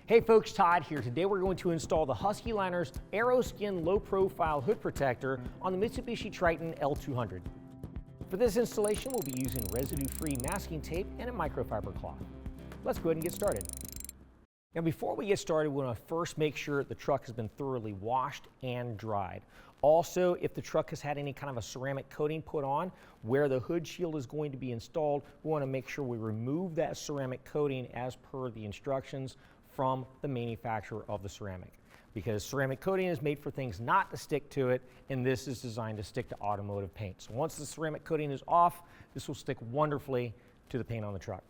Hey folks, Todd here. Today we're going to install the Husky Aeroskin Low Profile Hood Protector on the Mitsubishi Triton L200. For this installation, we'll be using residue-free masking tape and a microfiber cloth. Let's go ahead and get started. Now before we get started, we want to first make sure the truck has been thoroughly washed and dried. Also, if the truck has had any kind of a ceramic coating put on where the hood shield is going to be installed, we want to make sure we remove that ceramic coating as per the instructions from the manufacturer of the ceramic, because ceramic coating is made for things not to stick to it, and this is designed to stick to automotive paint. So once the ceramic coating is off, this will stick wonderfully to the paint on the truck.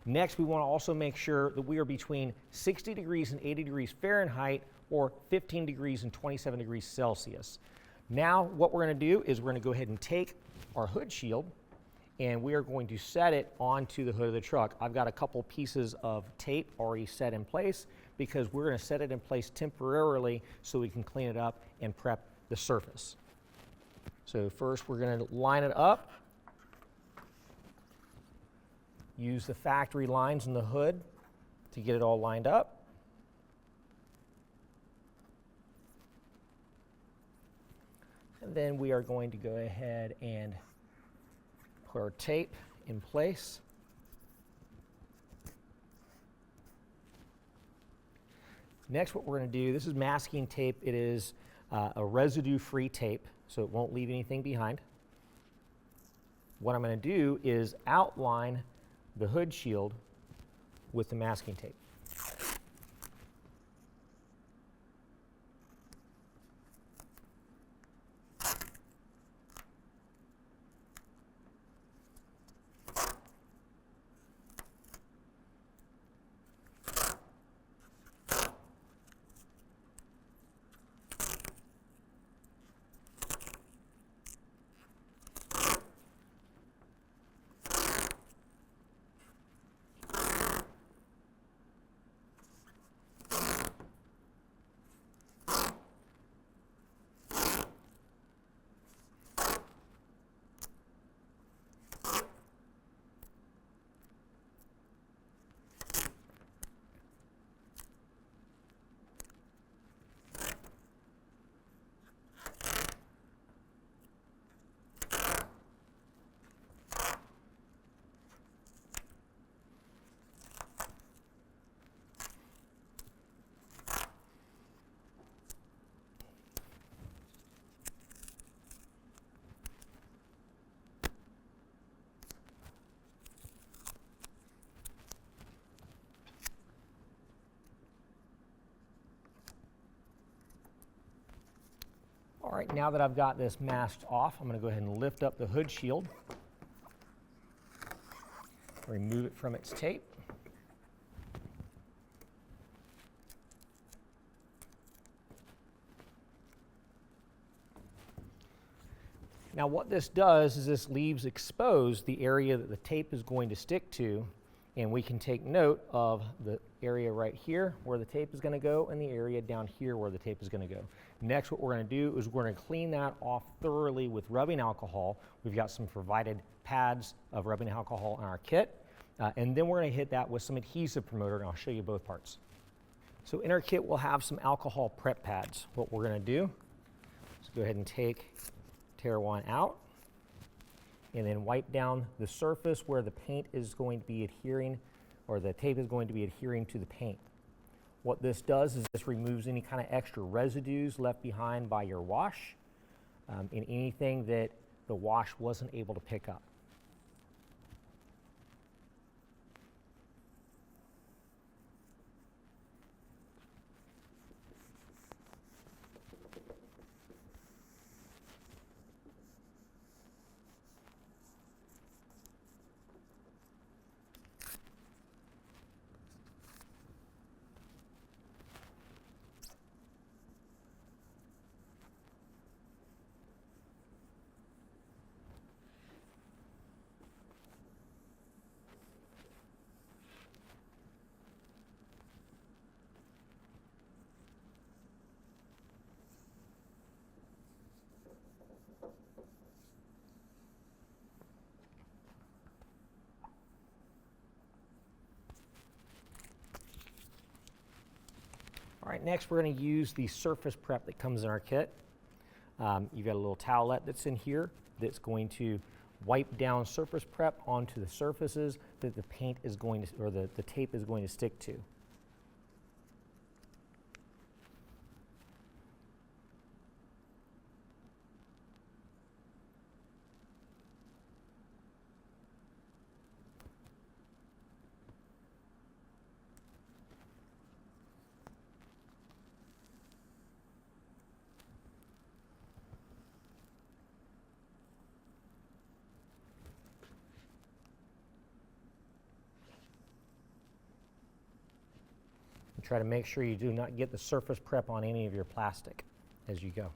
Next, we want to also make sure that we are between 60 degrees and 80 degrees Fahrenheit or 15 degrees and 27 degrees Celsius. Now what we're going to do is we're going to go ahead and take our hood shield and we are going to set it onto the hood of the truck. I've got a couple pieces of tape already set in place because we're going to set it in place temporarily so we can clean it up and prep the surface. So first we're going to line it up. Use the factory lines in the hood to get it all lined up. And then we are going to go ahead and put our tape in place. Next, what we're going to do, this is masking tape. It is a residue-free tape, so it won't leave anything behind. What I'm going to do is outline the hood shield with the masking tape. All right, now that I've got this masked off, I'm going to go ahead and lift up the hood shield, remove it from its tape. Now what this does is this leaves exposed the area that the tape is going to stick to, and we can take note of the area right here where the tape is going to go and the area down here where the tape is going to go. Next, what we're going to do is we're going to clean that off thoroughly with rubbing alcohol. We've got some provided pads of rubbing alcohol in our kit, and then we're going to hit that with some adhesive promoter, and I'll show you both parts. So in our kit, we'll have some alcohol prep pads. What we're going to do is go ahead and tear one out, and then wipe down the surface where the paint is going to be adhering, or the tape is going to be adhering to the paint. What this does is this removes any kind of extra residues left behind by your wash, and anything that the wash wasn't able to pick up. All right, next we're going to use the surface prep that comes in our kit. You've got a little towelette that's in here that's going to wipe down surface prep onto the surfaces that the paint is going to, or the tape is going to stick to. Try to make sure you do not get the surface prep on any of your plastic as you go.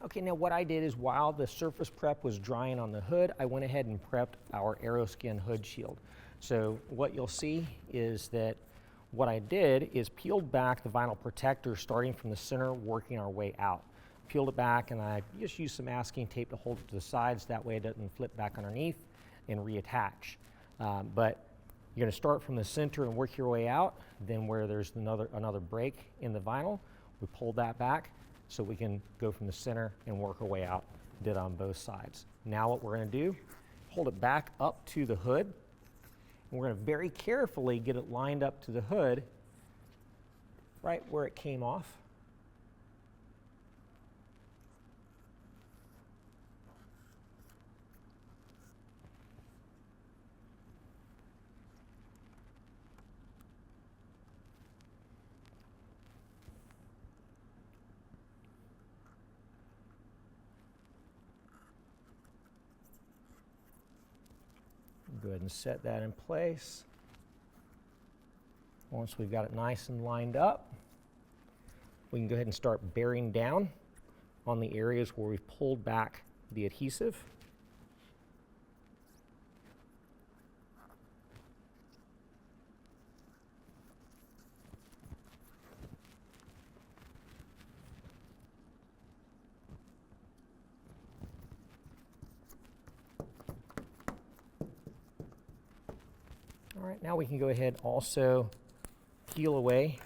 Okay, now what I did is while the surface prep was drying on the hood, I went ahead and prepped our Aeroskin hood shield. So what you'll see is that what I did is peeled back the vinyl protector starting from the center, working our way out. Peeled it back and I just used some masking tape to hold it to the sides, that way it doesn't flip back underneath and reattach. But you're going to start from the center and work your way out, then where there's another break in the vinyl, we pull that back, so we can go from the center and work our way out. Did on both sides. Now what we're going to do, hold it back up to the hood, and we're going to very carefully get it lined up to the hood right where it came off. Go ahead and set that in place. Once we've got it nice and lined up, we can go ahead and start bearing down on the areas where we've pulled back the adhesive. All right, now we can go ahead also peel away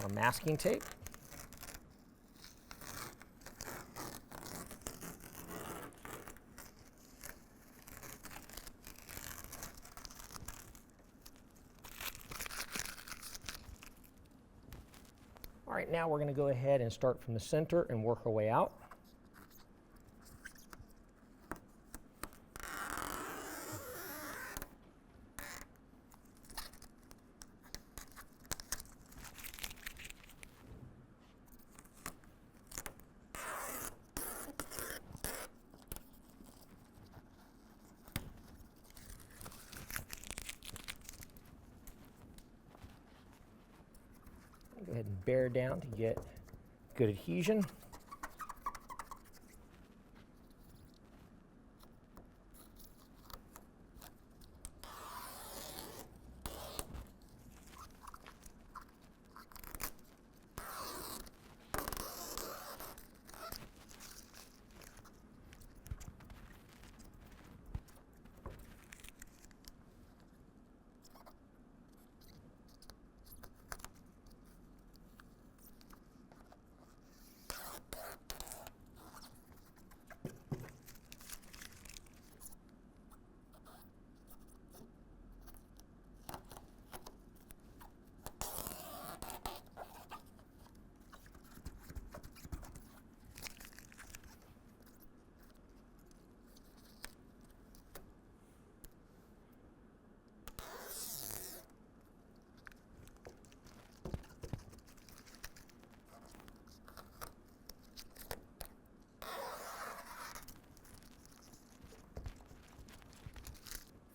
our masking tape. All right, now we're going to go ahead and start from the center and work our way out. Go ahead and bear down to get good adhesion.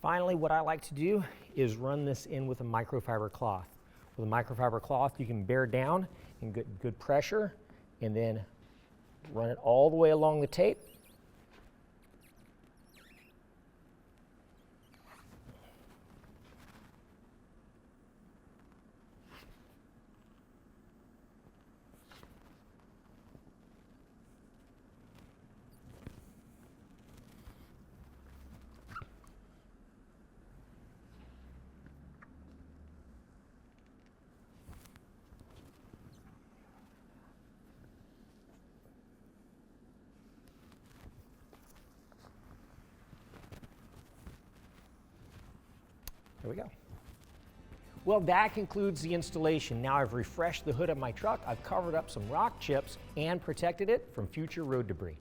Finally, what I like to do is run this in with a microfiber cloth. With a microfiber cloth, you can bear down and get good pressure, and then run it all the way along the tape. There we go. Well, that concludes the installation. Now I've refreshed the hood of my truck, I've covered up some rock chips and protected it from future road debris.